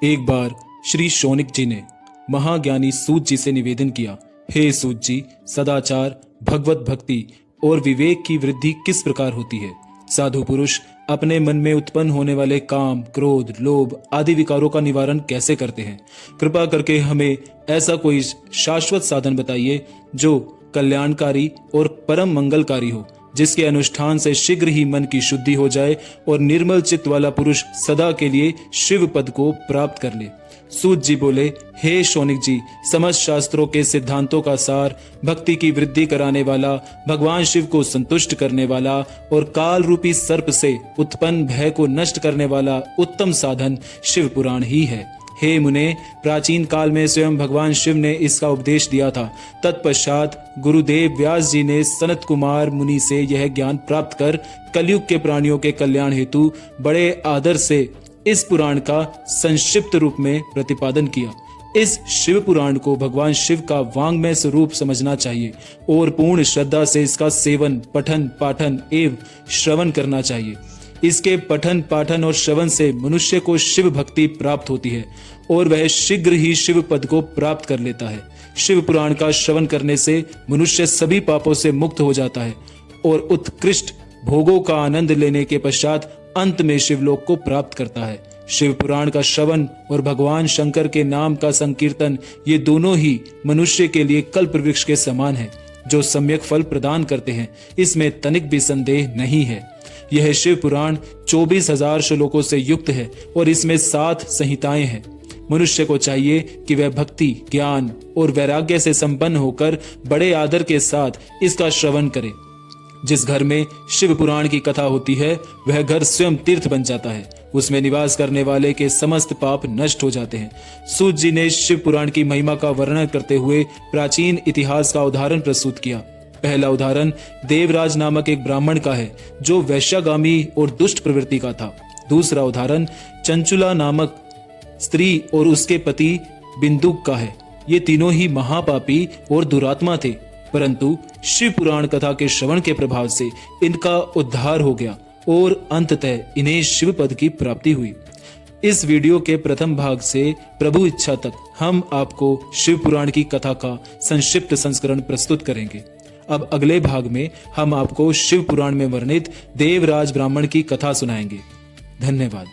एक बार श्री शौनक जी ने महाज्ञानी सूत जी से निवेदन किया, हे सूत जी, सदाचार, भगवत भक्ति और विवेक की वृद्धि किस प्रकार होती है? साधु पुरुष अपने मन में उत्पन्न होने वाले काम, क्रोध, लोभ आदि विकारों का निवारण कैसे करते हैं? कृपा करके हमें ऐसा कोई शाश्वत साधन बताइए जो कल्याणकारी और परम मंगलकारी हो, जिसके अनुष्ठान से शीघ्र ही मन की शुद्धि हो जाए और निर्मल चित्त वाला पुरुष सदा के लिए शिव पद को प्राप्त कर ले। सूत जी बोले, हे शौनक जी, समस्त शास्त्रों के सिद्धांतों का सार, भक्ति की वृद्धि कराने वाला, भगवान शिव को संतुष्ट करने वाला और काल रूपी सर्प से उत्पन्न भय को नष्ट करने वाला उत्तम साधन शिव पुराण ही है। हे मुने, प्राचीन काल में स्वयं भगवान शिव ने इसका उपदेश दिया था। तत्पश्चात गुरुदेव व्यास जी ने सनत कुमार मुनि से यह ज्ञान प्राप्त कर कलयुग के प्राणियों के कल्याण हेतु बड़े आदर से इस पुराण का संक्षिप्त रूप में प्रतिपादन किया। इस शिव पुराण को भगवान शिव का वांग्मय स्वरूप समझना चाहिए और पूर्ण श्रद्धा से इसका सेवन, पठन, पाठन एवं श्रवण करना चाहिए। इसके पठन, पाठन और श्रवण से मनुष्य को शिव भक्ति प्राप्त होती है और वह शीघ्र ही शिव पद को प्राप्त कर लेता है। शिव पुराण का श्रवण करने से मनुष्य सभी पापों से मुक्त हो जाता है और उत्कृष्ट भोगों का आनंद लेने के पश्चात अंत में शिवलोक को प्राप्त करता है। शिव पुराण का श्रवण और भगवान शंकर के नाम का संकीर्तन, ये दोनों ही मनुष्य के लिए कल्प वृक्ष के समान है, जो सम्यक फल प्रदान करते हैं। इसमें तनिक भी संदेह नहीं है। यह शिव पुराण 24,000 श्लोकों से युक्त है और इसमें 7 संहिताएं हैं। मनुष्य को चाहिए कि वह भक्ति, ज्ञान और वैराग्य से संपन्न होकर बड़े आदर के साथ इसका श्रवण करे। जिस घर में शिव पुराण की कथा होती है, वह घर स्वयं तीर्थ बन जाता है। उसमें निवास करने वाले के समस्त पाप नष्ट हो जाते हैं। सूत जी ने शिव पुराण की महिमा का वर्णन करते हुए प्राचीन इतिहास का उदाहरण प्रस्तुत किया। पहला उदाहरण देवराज नामक एक ब्राह्मण का है, जो वैश्यागामी और दुष्ट प्रवृत्ति का था। दूसरा उदाहरण चंचुला नामक स्त्री और उसके पति बिंदुक का है। ये तीनों ही महापापी और दुरात्मा थे, परंतु शिव पुराण कथा के श्रवण के प्रभाव से इनका उद्धार हो गया और अंततः इन्हें शिव पद की प्राप्ति हुई। इस वीडियो के प्रथम भाग से प्रभु इच्छा तक हम आपको शिव पुराण की कथा का संक्षिप्त संस्करण प्रस्तुत करेंगे। अब अगले भाग में हम आपको शिव पुराण में वर्णित देवराज ब्राह्मण की कथा सुनाएंगे। धन्यवाद।